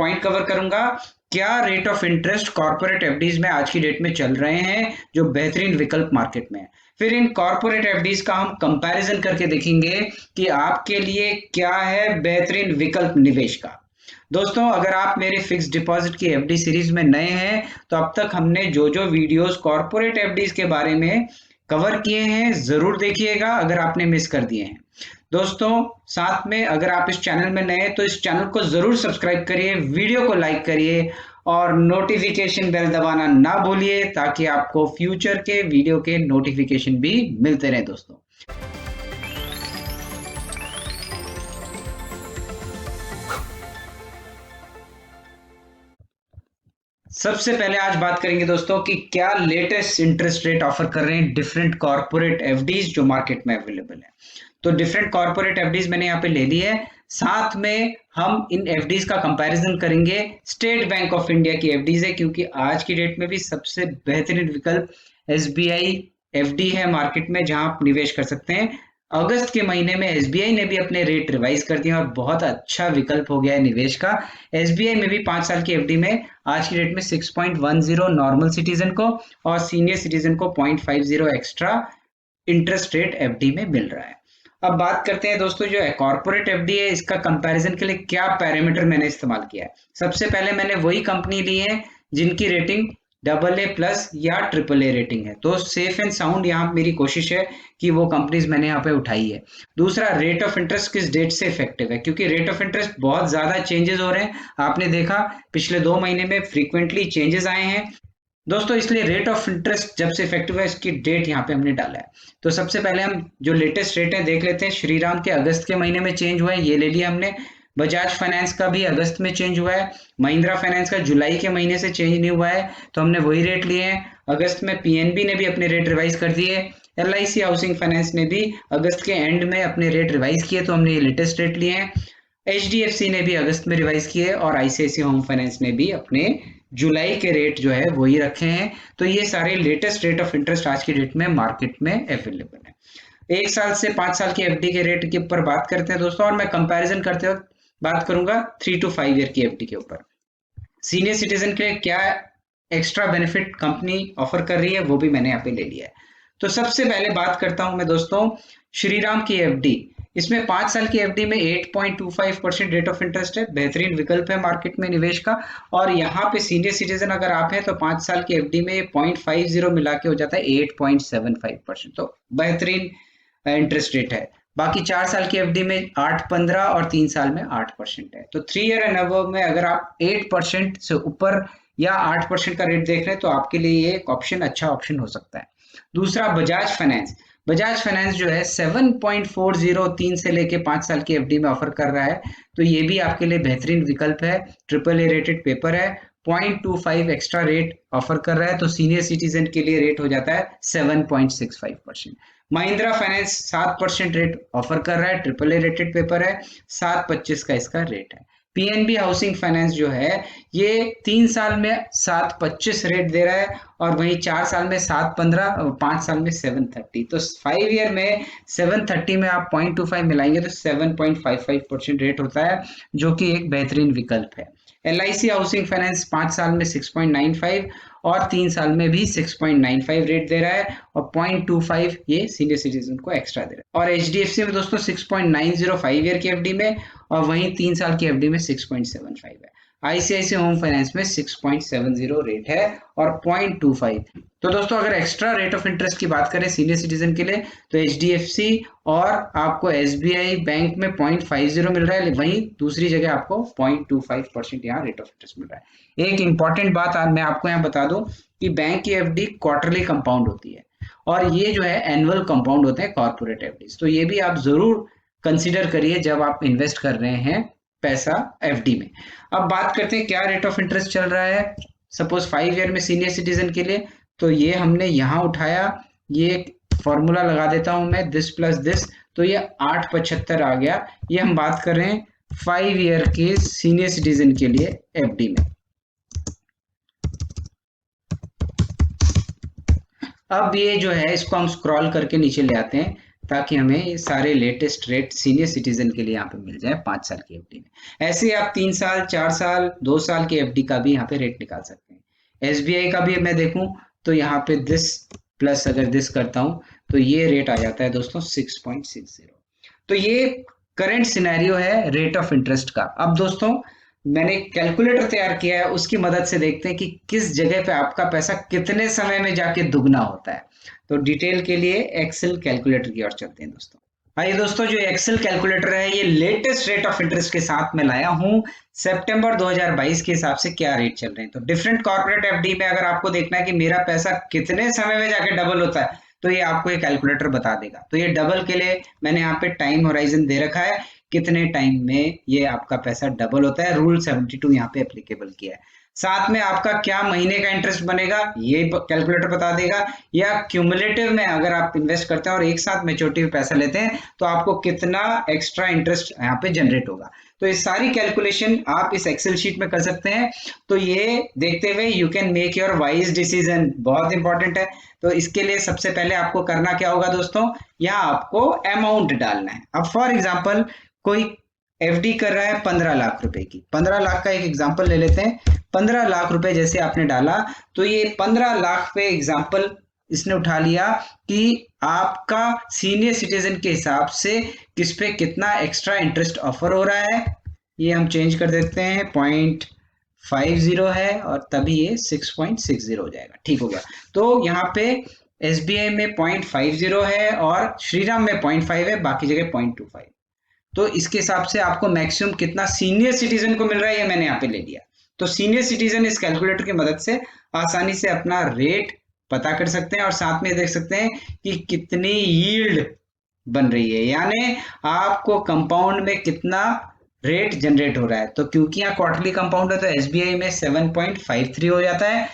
Point cover करूंगा, क्या rate of interest corporate FDs में आज की डेट में चल रहे हैं जो बेहतरीन विकल्प मार्केट में है। फिर इन कॉर्पोरेट एफडीज का हम कंपैरिजन करके देखेंगे कि आपके लिए क्या है बेहतरीन विकल्प निवेश का। दोस्तों, अगर आप मेरे फिक्स डिपॉजिट की एफडी सीरीज में नए हैं तो अब तक हमने जो जो वीडियोस कॉर्पोरेट एफडीज के बारे में कवर किए हैं जरूर देखिएगा अगर आपने मिस कर दिए हैं। दोस्तों, साथ में अगर आप इस चैनल में नए हैं तो इस चैनल को जरूर सब्सक्राइब करिए, वीडियो को लाइक करिए और नोटिफिकेशन बेल दबाना ना भूलिए ताकि आपको फ्यूचर के वीडियो के नोटिफिकेशन भी मिलते रहे। दोस्तों, सबसे पहले आज बात करेंगे दोस्तों कि क्या लेटेस्ट इंटरेस्ट रेट ऑफर कर रहे हैं डिफरेंट कॉर्पोरेट एफडीज जो मार्केट में अवेलेबल है। तो डिफरेंट कॉर्पोरेट एफडीज मैंने यहाँ पे ले ली है, साथ में हम इन एफडीज का कंपैरिजन करेंगे। स्टेट बैंक ऑफ इंडिया की एफडीज है क्योंकि आज की डेट में भी सबसे बेहतरीन विकल्प एसबीआई एफडी है मार्केट में जहां आप निवेश कर सकते हैं। अगस्त के महीने में एसबीआई ने भी अपने रेट रिवाइज कर दिए और बहुत अच्छा विकल्प हो गया है निवेश का। एसबीआई में भी 5 साल की एफडी में आज की डेट में 6.10 नॉर्मल सिटीजन को और सीनियर सिटीजन को 0.50 एक्स्ट्रा इंटरेस्ट रेट एफडी में मिल रहा है। अब बात करते हैं दोस्तों, जो है कॉर्पोरेट एफडी है, इसका कंपैरिजन के लिए क्या पैरामीटर मैंने इस्तेमाल किया है। सबसे पहले मैंने वही कंपनी ली है जिनकी रेटिंग AA+ या AAA रेटिंग है। तो सेफ एंड साउंड यहाँ मेरी कोशिश है कि वो कंपनीज मैंने यहाँ पे उठाई है। दूसरा, रेट ऑफ इंटरेस्ट किस डेट से इफेक्टिव है, क्योंकि रेट ऑफ इंटरेस्ट बहुत ज्यादा चेंजेस हो रहे हैं। आपने देखा पिछले 2 महीने में फ्रीक्वेंटली चेंजेस आए हैं दोस्तों, इसलिए रेट ऑफ इंटरेस्ट जब से इफेक्टिव है इसकी डेट यहाँ पे हमने डाला है। तो सबसे पहले हम जो लेटेस्ट रेट है देख लेते हैं। श्रीराम के अगस्त के महीने में चेंज हुआ है, ये ले लिया हमने। बजाज फाइनेंस का भी अगस्त में चेंज हुआ है। महिंद्रा फाइनेंस का जुलाई के महीने से चेंज नहीं हुआ है तो हमने वही रेट लिए हैं। अगस्त में पीएनबी ने भी अपने रेट रिवाइज कर दिए। एलआईसी हाउसिंग फाइनेंस ने भी अगस्त के एंड में अपने रेट रिवाइज किए तो हमने ये लेटेस्ट रेट लिए हैं। एचडीएफसी ने भी अगस्त में रिवाइज किए और आईसीआईसी होम फाइनेंस ने भी अपने जुलाई के रेट जो है वही रखे हैं। तो ये सारे लेटेस्ट रेट ऑफ इंटरेस्ट आज की डेट में मार्केट में अवेलेबल है। 1 साल से 5 साल की एफडी के रेट के ऊपर बात करते हैं दोस्तों, और मैं कंपैरिजन करते वक्त बात करूंगा 3 to 5 ईयर की एफडी के ऊपर। सीनियर सिटीजन के लिए क्या एक्स्ट्रा बेनिफिट कंपनी ऑफर कर रही है वो भी मैंने यहाँ पे ले लिया है। तो सबसे पहले बात करता हूं मैं दोस्तों श्रीराम की एफडी। इसमें 5 साल की एफडी में 8.25% रेट ऑफ इंटरेस्ट है, बेहतरीन विकल्प है मार्केट में निवेश का। और यहाँ पे सीनियर सिटीजन अगर आप हैं तो 5 साल की एफडी में 0.50 मिला के हो जाता है 8.75%। तो बेहतरीन इंटरेस्ट रेट है। बाकी 4 साल की एफडी में 8.15 और 3 साल में 8% है। तो 3 ईयर एंड अबव में अगर आप 8% से ऊपर या 8% का रेट देख रहे हैं तो आपके लिए ये एक ऑप्शन, अच्छा ऑप्शन हो सकता है। दूसरा, बजाज फाइनेंस। बजाज फाइनेंस जो है 7.40 3 से लेके 5 साल की एफडी में ऑफर कर रहा है, तो ये भी आपके लिए बेहतरीन विकल्प है। AAA रेटेड पेपर है, 0.25 एक्स्ट्रा रेट ऑफर कर रहा है, तो सीनियर सिटीजन के लिए रेट हो जाता है 7.65%। महिंद्रा फाइनेंस 7% रेट ऑफर कर रहा है, AAA रेटेड पेपर है, 7.25 का इसका रेट है। पीएनबी हाउसिंग फाइनेंस जो है ये 3 साल में 7.25 रेट दे रहा है और वहीं 4 साल में 7.15 और 5 साल में 7.30। तो 5 ईयर में 7.30 में आप 0.25 मिलाएंगे तो 7.55% रेट होता है, जो कि एक बेहतरीन विकल्प है। एलआईसी हाउसिंग फाइनेंस 5 साल में 6.95 और 3 साल में भी 6.95 रेट दे रहा है और 0.25 ये सीनियर सिटीजन को एक्स्ट्रा दे रहा है। और एचडीएफसी में दोस्तों 6.90 5 ईयर की एफडी में और वहीं 3 साल की एफडी में 6.75 है। आईसीआईसीआई होम फाइनेंस में 6.70 रेट है और 0.25। तो दोस्तों, अगर एक्स्ट्रा रेट ऑफ इंटरेस्ट की बात करें सीनियर सिटीजन के लिए तो एचडीएफसी और आपको एसबीआई बैंक में 0.50 मिल रहा है, वहीं दूसरी जगह आपको 0.25% यहाँ रेट ऑफ इंटरेस्ट मिल रहा है। एक इंपॉर्टेंट बात मैं आपको यहाँ बता दूं कि बैंक की एफडी क्वार्टरली कंपाउंड होती है और ये जो है एनुअल कंपाउंड होते हैं कॉर्पोरेट एफडी। तो ये भी आप जरूर कंसिडर करिए जब आप इन्वेस्ट कर रहे हैं पैसा एफडी में। अब बात करते हैं क्या रेट ऑफ इंटरेस्ट चल रहा है सपोज 5 ईयर में सीनियर सिटीजन के लिए। तो ये हमने यहाँ उठाया, ये फॉर्मूला लगा देता हूं मैं, दिस प्लस दिस, तो ये 8.75 आ गया। ये हम बात कर रहे हैं 5 ईयर के सीनियर सिटीजन के लिए एफडी में। अब ये जो है इसको हम स्क्रॉल करके नीचे ले आते हैं। ताकि हमें ये सारे लेटेस्ट रेट सीनियर सिटीजन के लिए यहाँ पे मिल जाए 5 साल की एफडी में। ऐसे ही आप 3 साल, 4 साल, 2 साल की एफडी का भी यहाँ पे रेट निकाल सकते हैं। एसबीआई का भी मैं देखूं तो यहाँ पे दिस प्लस अगर दिस करता हूं तो ये रेट आ जाता है दोस्तों 6.60। तो ये करंट सिनेरियो है रेट ऑफ इंटरेस्ट का। अब दोस्तों मैंने कैलकुलेटर तैयार किया है, उसकी मदद से देखते हैं कि किस जगह पे आपका पैसा कितने समय में जाके दुगना होता है। तो डिटेल के लिए एक्सेल कैलकुलेटर की ओर चलते हैं दोस्तों। आइए दोस्तों, जो एक्सेल कैलकुलेटर है ये लेटेस्ट रेट ऑफ इंटरेस्ट के साथ में लाया हूं। सितंबर 2022 के हिसाब से क्या रेट चल रहे हैं। तो डिफरेंट कॉर्पोरेट एफडी में अगर आपको देखना है कि मेरा पैसा कितने समय में जाके डबल होता है तो ये आपको ये कैलकुलेटर बता देगा। तो ये डबल के लिए मैंने यहाँ पे टाइम होराइजन दे रखा है, कितने टाइम में ये आपका पैसा डबल होता है। रूल 72 यहाँ पे एप्लीकेबल किया है। साथ में आपका क्या महीने का इंटरेस्ट बनेगा ये कैलकुलेटर बता देगा, या क्यूमुलेटिव में अगर आप इन्वेस्ट करते हैं और एक साथ मैच्योरिटी में पैसा लेते हैं तो आपको कितना एक्स्ट्रा इंटरेस्ट यहाँ पे जनरेट होगा। तो ये सारी कैलकुलेशन आप इस एक्सेल शीट में कर सकते हैं। तो ये देखते हुए you can make your wise decision, बहुत इंपॉर्टेंट है। तो इसके लिए सबसे पहले आपको करना क्या होगा दोस्तों, यहाँ आपको अमाउंट डालना है। अब फॉर एग्जाम्पल कोई एफडी कर रहा है 15 लाख रुपए की, 15 लाख का एक एग्जाम्पल ले लेते हैं। 15 लाख रुपए जैसे आपने डाला तो ये 15 लाख पे एग्जाम्पल इसने उठा लिया कि आपका सीनियर सिटीजन के हिसाब से किस पे कितना एक्स्ट्रा इंटरेस्ट ऑफर हो रहा है। ये हम चेंज कर देते हैं, 0.50 है और तभी ये 6.60 हो जाएगा। ठीक हो गया। तो यहाँ पे एसबीआई में 0.50 है और श्रीराम में 0.5 है, बाकी जगह 0.25। तो इसके हिसाब से आपको मैक्सिमम कितना सीनियर सिटीजन को मिल रहा है ये मैंने यहाँ पे ले लिया। तो सीनियर सिटीजन इस कैलकुलेटर की मदद से आसानी से अपना रेट पता कर सकते हैं और साथ में देख सकते हैं कि कितनी यील्ड बन रही है, यानी आपको कंपाउंड में कितना रेट जनरेट हो रहा है। तो क्योंकि यहाँ क्वार्टरली कंपाउंड है तो एसबीआई में 7.53 हो जाता है,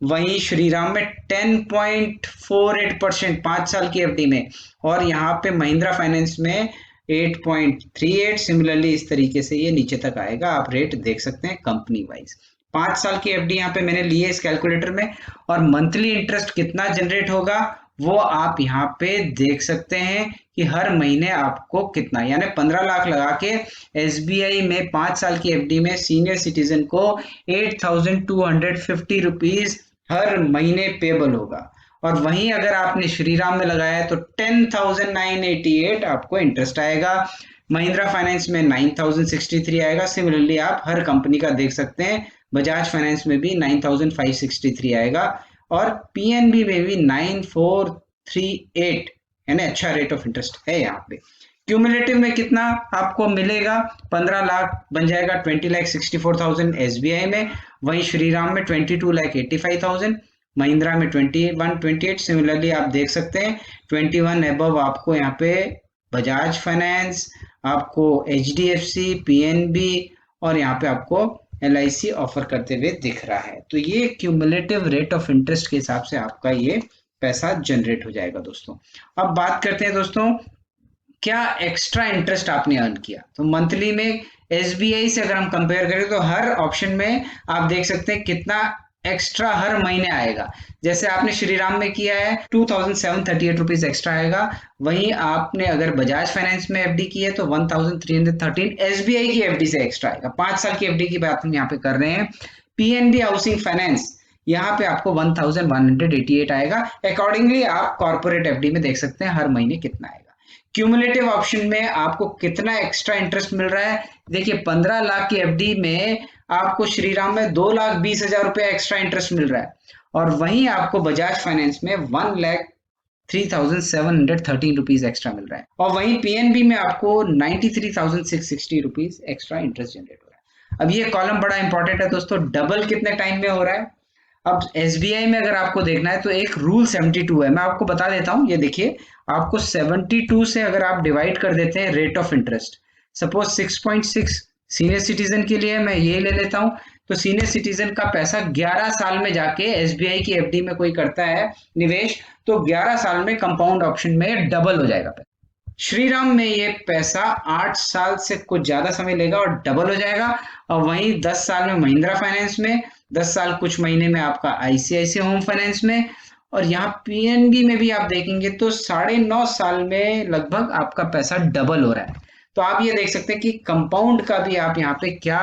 वहीं श्रीराम में 10.48% 5 साल की एफडी में, और यहाँ पे महिंद्रा फाइनेंस में 8.38। सिमिलरली इस तरीके से ये नीचे तक आएगा, आप रेट देख सकते हैं कंपनी वाइज। 5 साल की एफडी यहाँ पे मैंने ली है इस कैलकुलेटर में, और मंथली इंटरेस्ट कितना जनरेट होगा वो आप यहाँ पे देख सकते हैं कि हर महीने आपको कितना, यानी 15 लाख लगा के एसबीआई में 5 साल की एफडी में सीनियर सिटीजन को 8,250 रुपीज हर महीने पेबल होगा। और वहीं अगर आपने श्रीराम में लगाया है तो 10,988 आपको इंटरेस्ट आएगा, महिंद्रा फाइनेंस में 9,063 आएगा। सिमिलरली आप हर कंपनी का देख सकते हैं, बजाज फाइनेंस में भी 9,563 आएगा और पीएनबी में भी 9,438, यानी अच्छा रेट ऑफ इंटरेस्ट है यहाँ पे। क्यूमुलेटिव में कितना आपको मिलेगा, 15 लाख बन जाएगा 20,64,000 एसबीआई में, वहीं श्रीराम में 22,85,000, महिंद्रा में 21,28। सिमिलरली आप देख सकते हैं 21 एबव आपको यहाँ पे बजाज फाइनेंस, आपको एचडीएफसी, पीएनबी और यहाँ पे आपको एलआईसी ऑफर करते हुए दिख रहा है। तो ये क्यूमुलेटिव रेट ऑफ इंटरेस्ट के हिसाब से आपका ये पैसा जनरेट हो जाएगा दोस्तों। अब बात करते हैं दोस्तों क्या एक्स्ट्रा इंटरेस्ट आपने अर्न किया। तो मंथली में एसबीआई से अगर हम कंपेयर करें तो हर ऑप्शन में आप देख सकते हैं कितना एक्स्ट्रा हर महीने आएगा। जैसे आपने श्रीराम में किया है 2,738 रुपीज एक्स्ट्रा आएगा, वहीं आपने अगर बजाज फाइनेंस में एफडी की है तो 1,313 एसबीआई की एफडी से एक्स्ट्रा आएगा। 5 साल की एफडी की बात हम यहाँ पे कर रहे हैं। पीएनबी हाउसिंग फाइनेंस यहाँ पे आपको 1,188 आएगा। अकॉर्डिंगली आप कॉर्पोरेट एफडी में देख सकते हैं हर महीने कितना आएगा। क्यूमुलेटिव ऑप्शन में आपको कितना एक्स्ट्रा इंटरेस्ट मिल रहा है, देखिए 15 लाख की एफडी में आपको श्रीराम में 2,20,000 रुपया एक्स्ट्रा इंटरेस्ट मिल रहा है, और वहीं आपको बजाज फाइनेंस में 1,03,713 रुपीज एक्स्ट्रा मिल रहा है, और वहीं पीएनबी में आपको 93,660 रुपीज एक्स्ट्रा इंटरेस्ट जनरेट हो रहा है। अब ये कॉलम बड़ा इंपॉर्टेंट है दोस्तों, डबल कितने टाइम में हो रहा है। अब एसबीआई में अगर आपको देखना है तो एक रूल 72 है, मैं आपको बता देता हूं। ये देखिए आपको 72 से अगर आप डिवाइड कर देते हैं rate of interest, suppose 6.6 senior citizen के लिए मैं ये ले लेता हूं, तो सीनियर सिटीजन का पैसा 11 साल में जाके एसबीआई की एफडी में कोई करता है निवेश तो 11 साल में कंपाउंड ऑप्शन में डबल हो जाएगा। श्रीराम में ये पैसा 8 साल से कुछ ज्यादा समय लेगा और डबल हो जाएगा, और वहीं 10 साल में महिंद्रा फाइनेंस में, 10 साल कुछ महीने में आपका आईसीआईसीआई होम फाइनेंस में, और यहाँ पीएनबी में भी आप देखेंगे तो 9.5 साल में लगभग आपका पैसा डबल हो रहा है। तो आप ये देख सकते हैं कि कंपाउंड का भी आप यहाँ पे क्या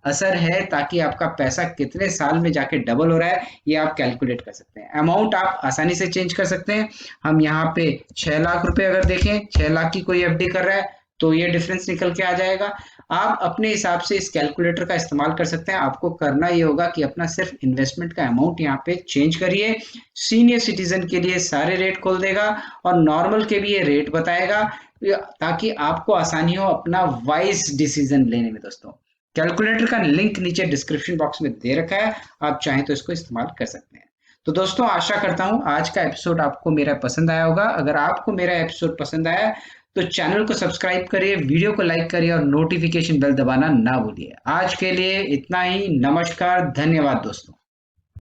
असर है, ताकि आपका पैसा कितने साल में जाके डबल हो रहा है ये आप कैलकुलेट कर सकते हैं। अमाउंट आप आसानी से चेंज कर सकते हैं। हम यहाँ पे 6 लाख रुपए अगर देखें, 6 लाख की कोई एफडी कर रहा है तो ये डिफरेंस निकल के आ जाएगा। आप अपने हिसाब से इस कैलकुलेटर का इस्तेमाल कर सकते हैं। आपको करना ये होगा कि अपना सिर्फ इन्वेस्टमेंट का अमाउंट यहाँ पे चेंज करिए। सीनियर सिटीजन के लिए सारे रेट खोल देगा और नॉर्मल के भी ये रेट बताएगा, ताकि आपको आसानी हो अपना वाइज डिसीजन लेने में। दोस्तों, कैलकुलेटर का लिंक नीचे डिस्क्रिप्शन बॉक्स में दे रखा है, आप चाहें तो इसको इस्तेमाल कर सकते हैं। तो दोस्तों, आशा करता हूं आज का एपिसोड आपको मेरा पसंद आया होगा। अगर आपको मेरा एपिसोड पसंद आया तो चैनल को सब्सक्राइब करिए, वीडियो को लाइक करिए और नोटिफिकेशन बेल दबाना ना भूलिए। आज के लिए इतना ही। नमस्कार, धन्यवाद दोस्तों।